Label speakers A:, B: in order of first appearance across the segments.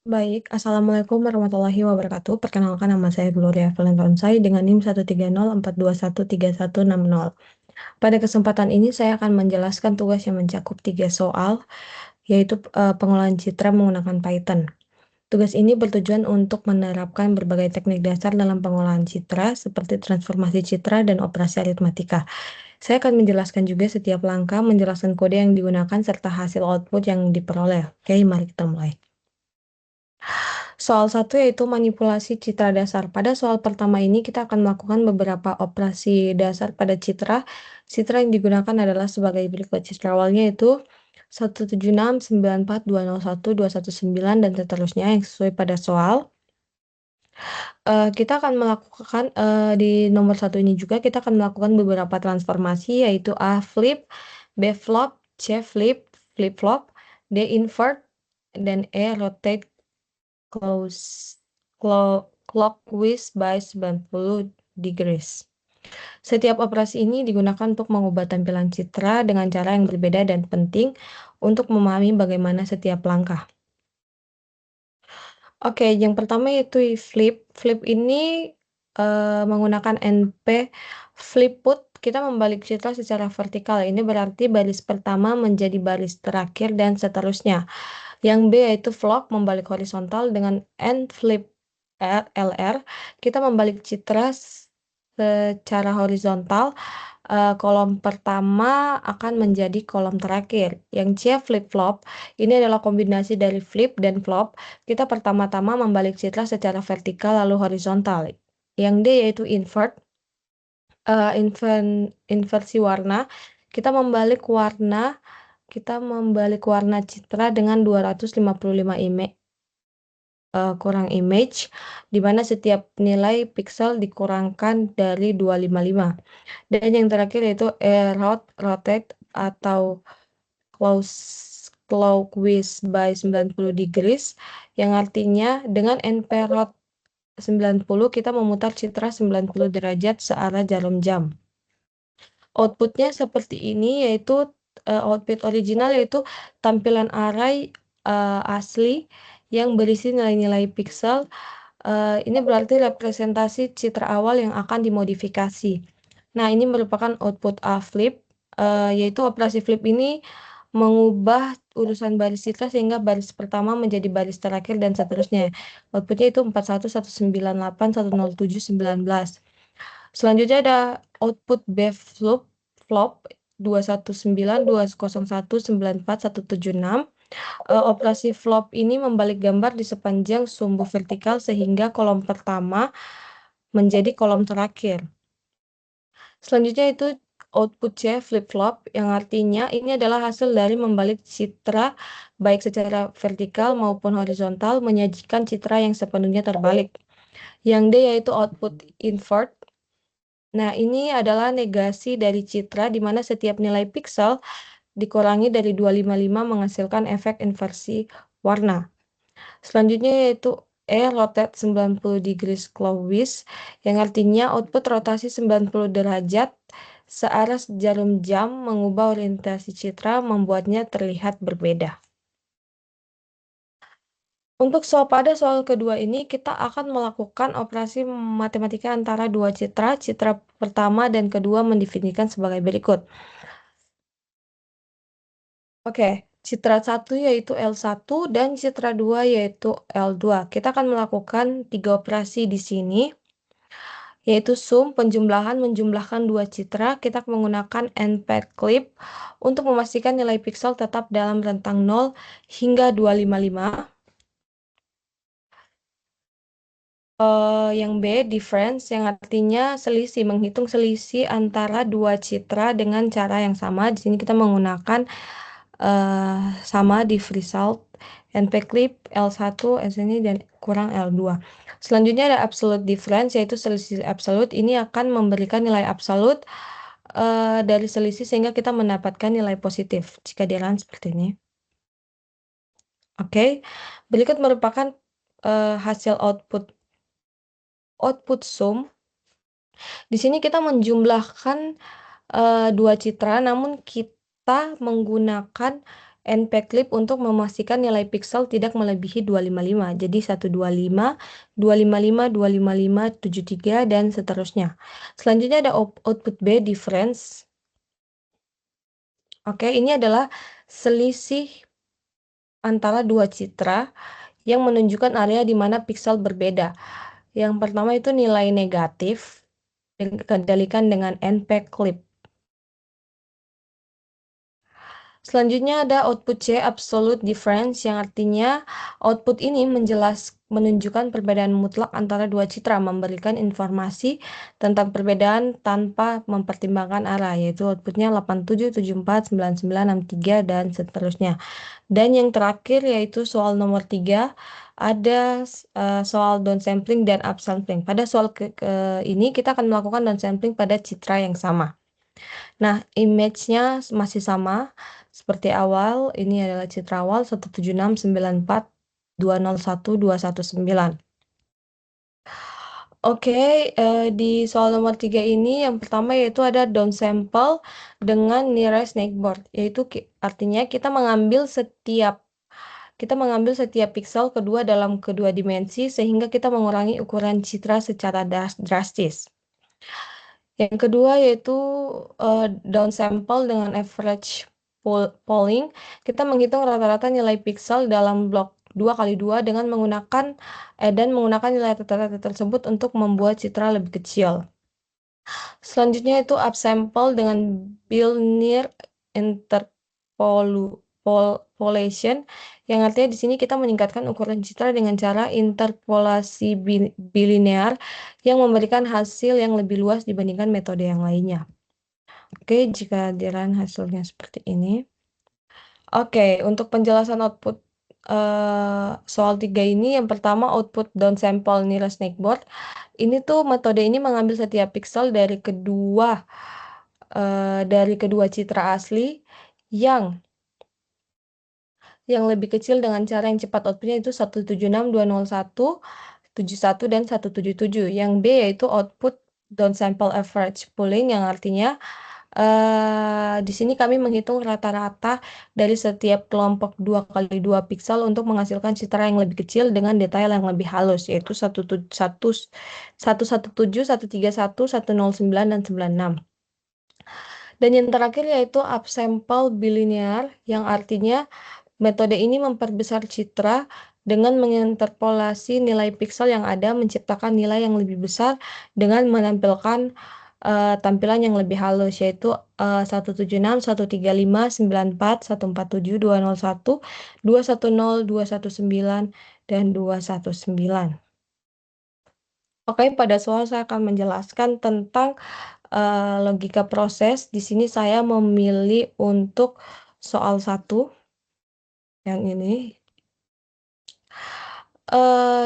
A: Baik, Assalamualaikum warahmatullahi wabarakatuh. Perkenalkan nama saya Gloria Valentonsai dengan NIM 13042133160. Pada kesempatan ini saya akan menjelaskan tugas yang mencakup 3 soal, yaitu pengolahan citra menggunakan Python. Tugas ini bertujuan untuk menerapkan berbagai teknik dasar dalam pengolahan citra seperti transformasi citra dan operasi aritmatika. Saya akan menjelaskan juga setiap langkah, menjelaskan kode yang digunakan serta hasil output yang diperoleh. Oke, mari kita mulai. Soal 1 yaitu manipulasi citra dasar. Pada soal pertama ini kita akan melakukan beberapa operasi dasar pada citra. Citra yang digunakan adalah sebagai berikut. Citra awalnya itu 17694201219 dan seterusnya yang sesuai pada soal. Kita akan melakukan di nomor 1 ini juga kita akan melakukan beberapa transformasi yaitu A flip, B flop, C flip, flip flop, D invert, dan E rotate clockwise by 90 degrees. Setiap operasi ini digunakan untuk mengubah tampilan citra dengan cara yang berbeda dan penting untuk memahami bagaimana setiap langkah. Oke, yang pertama yaitu flip. Flip ini menggunakan NP flip put, kita membalik citra secara vertikal. Ini berarti baris pertama menjadi baris terakhir dan seterusnya. Yang B yaitu flop, membalik horizontal dengan N flip LR, kita membalik citra secara horizontal. Kolom pertama akan menjadi kolom terakhir. Yang C flip flop, ini adalah kombinasi dari flip dan flop. Kita pertama-tama membalik citra secara vertikal lalu horizontal. Yang D yaitu invert, inversi warna. Kita membalik warna citra dengan 255 kurang image, di mana setiap nilai pixel dikurangkan dari 255. Dan yang terakhir yaitu rotate atau clockwise by 90 degrees, yang artinya dengan NP rot 90 kita memutar citra 90 derajat searah jarum jam. Outputnya seperti ini, yaitu output original yaitu tampilan array asli yang berisi nilai-nilai pixel. Ini berarti representasi citra awal yang akan dimodifikasi. Nah, ini merupakan output A flip, yaitu operasi flip ini mengubah urusan baris citra sehingga baris pertama menjadi baris terakhir dan seterusnya. Outputnya itu 4119. Selanjutnya ada output B flop 21920194176. Operasi flop ini membalik gambar di sepanjang sumbu vertikal sehingga kolom pertama menjadi kolom terakhir. Selanjutnya itu output C flip flop, yang artinya ini adalah hasil dari membalik citra baik secara vertikal maupun horizontal, menyajikan citra yang sepenuhnya terbalik. Yang D yaitu output invert. Nah, ini adalah negasi dari citra di mana setiap nilai pixel dikurangi dari 255 menghasilkan efek inversi warna. Selanjutnya yaitu rotate 90 degrees clockwise, yang artinya output rotasi 90 derajat searah jarum jam mengubah orientasi citra, membuatnya terlihat berbeda. Untuk pada soal kedua ini, kita akan melakukan operasi matematika antara dua citra. Citra pertama dan kedua mendefinisikan sebagai berikut. Oke, citra 1 yaitu L1 dan citra 2 yaitu L2. Kita akan melakukan 3 operasi di sini, yaitu sum, menjumlahkan dua citra. Kita menggunakan npclip untuk memastikan nilai pixel tetap dalam rentang 0 hingga 255. Yang B, difference, yang artinya selisih, menghitung selisih antara dua citra dengan cara yang sama. Di sini kita menggunakan sama diff result, npclip, L1, sini dan kurang L2. Selanjutnya ada absolute difference, yaitu selisih absolut. Ini akan memberikan nilai absolut dari selisih sehingga kita mendapatkan nilai positif jika dilakukan seperti ini. Oke, berikut merupakan hasil output sum. Di sini kita menjumlahkan dua citra, namun kita menggunakan npclip untuk memastikan nilai piksel tidak melebihi 255. Jadi 125, 255, 255, 73, dan seterusnya. Selanjutnya ada output B, difference. Oke, ini adalah selisih antara dua citra yang menunjukkan area di mana piksel berbeda. Yang pertama itu nilai negatif, dikendalikan dengan npclip. Selanjutnya ada output C, absolute difference, yang artinya output ini menunjukkan perbedaan mutlak antara dua citra, memberikan informasi tentang perbedaan tanpa mempertimbangkan arah, yaitu outputnya 87, 74, 99, 63, dan seterusnya. Dan yang terakhir yaitu soal nomor 3, ada soal downsampling dan upsampling. Pada soal ini kita akan melakukan downsampling pada citra yang sama. Nah, image-nya masih sama seperti awal. Ini adalah citra awal 17694201219. Oke, di soal nomor 3 ini yang pertama yaitu ada downsample dengan nearest neighbor, yaitu artinya kita mengambil setiap piksel kedua dalam kedua dimensi sehingga kita mengurangi ukuran citra secara drastis. Yang kedua yaitu downsample dengan average polling. Kita menghitung rata-rata nilai piksel dalam blok 2x2 dengan menggunakan nilai rata-rata tersebut untuk membuat citra lebih kecil. Selanjutnya itu upsample dengan Billnear interpolation, yang artinya di sini kita meningkatkan ukuran citra dengan cara interpolasi bilinear yang memberikan hasil yang lebih luas dibandingkan metode yang lainnya. Oke, jika diraih hasilnya seperti ini. Oke, untuk penjelasan output soal 3 ini, yang pertama output downsample nearest neighbor. Ini tuh metode ini mengambil setiap piksel dari kedua citra asli yang lebih kecil dengan cara yang cepat. Outputnya itu 176, 201, 71, dan 177. Yang B yaitu output downsample average pooling, yang artinya di sini kami menghitung rata-rata dari setiap kelompok 2x2 piksel untuk menghasilkan citra yang lebih kecil dengan detail yang lebih halus, yaitu 117, 131, 109, dan 96. Dan yang terakhir yaitu upsample bilinear, yang artinya metode ini memperbesar citra dengan menginterpolasi nilai piksel yang ada, menciptakan nilai yang lebih besar dengan menampilkan tampilan yang lebih halus, yaitu 176, 135, 94, 147, 201, 210, 219, dan 219. Oke, pada soal saya akan menjelaskan tentang logika proses. Di sini saya memilih untuk soal 1 yang ini.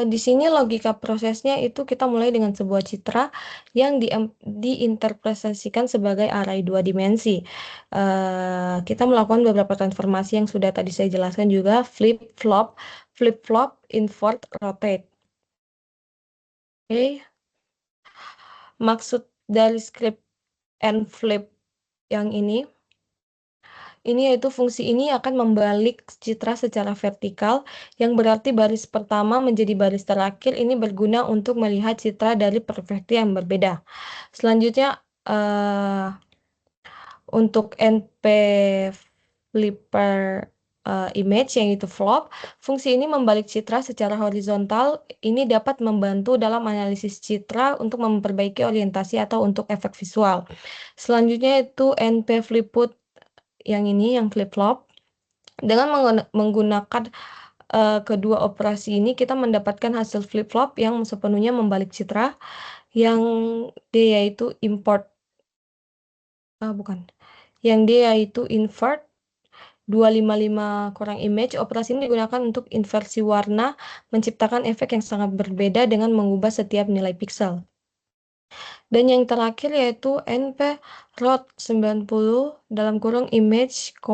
A: Di sini logika prosesnya itu kita mulai dengan sebuah citra yang diinterpretasikan sebagai array 2 dimensi. Kita melakukan beberapa transformasi yang sudah tadi saya jelaskan juga, flip-flop, invert, rotate. Oke. Maksud dari script and flip yang ini yaitu fungsi ini akan membalik citra secara vertikal, yang berarti baris pertama menjadi baris terakhir. Ini berguna untuk melihat citra dari perspektif yang berbeda. Selanjutnya, untuk NP flipper image, yang itu flop, fungsi ini membalik citra secara horizontal. Ini dapat membantu dalam analisis citra untuk memperbaiki orientasi atau untuk efek visual. Selanjutnya itu NP fliput, yang ini, yang flip-flop. Dengan menggunakan kedua operasi ini, kita mendapatkan hasil flip-flop yang sepenuhnya membalik citra, yang D yaitu invert 255 kurang image. Operasi ini digunakan untuk inversi warna, menciptakan efek yang sangat berbeda dengan mengubah setiap nilai piksel. Dan yang terakhir yaitu NP rot 90 dalam kurung image, K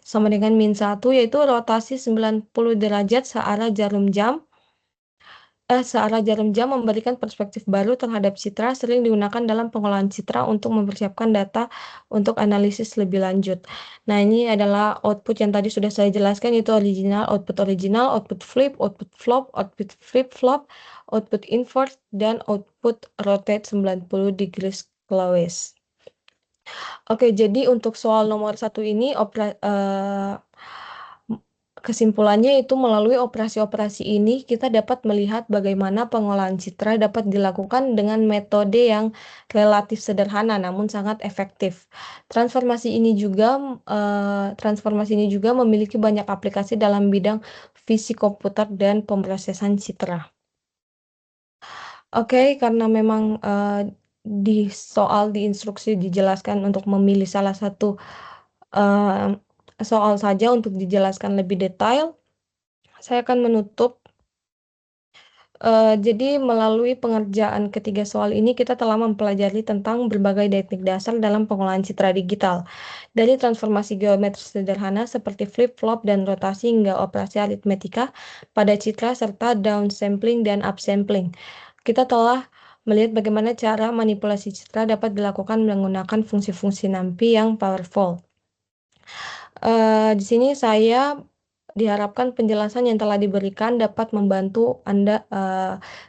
A: sama dengan -1, yaitu rotasi 90 derajat searah jarum jam. Searah jarum jam memberikan perspektif baru terhadap citra, sering digunakan dalam pengolahan citra untuk mempersiapkan data untuk analisis lebih lanjut. Nah, ini adalah output yang tadi sudah saya jelaskan, itu original, output output flip flop, output invert, dan output rotate 90 degrees clockwise. Oke, jadi untuk soal nomor satu ini, kesimpulannya itu melalui operasi-operasi ini kita dapat melihat bagaimana pengolahan citra dapat dilakukan dengan metode yang relatif sederhana namun sangat efektif. Transformasi ini juga memiliki banyak aplikasi dalam bidang fisik komputer dan pemrosesan citra. Oke, karena memang di instruksi dijelaskan untuk memilih salah satu eh, soal saja untuk dijelaskan lebih detail. Saya akan menutup. Jadi melalui pengerjaan ketiga soal ini kita telah mempelajari tentang berbagai teknik dasar dalam pengolahan citra digital. Dari transformasi geometris sederhana seperti flip-flop dan rotasi hingga operasi aritmetika pada citra serta downsampling dan upsampling. Kita telah melihat bagaimana cara manipulasi citra dapat dilakukan menggunakan fungsi-fungsi NumPy yang powerful. Di sini saya diharapkan penjelasan yang telah diberikan dapat membantu Anda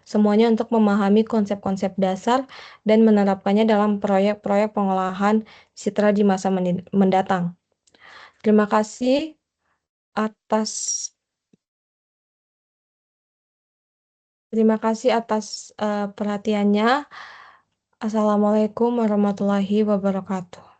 A: semuanya untuk memahami konsep-konsep dasar dan menerapkannya dalam proyek-proyek pengolahan citra di masa mendatang. Terima kasih atas perhatiannya. Assalamualaikum warahmatullahi wabarakatuh.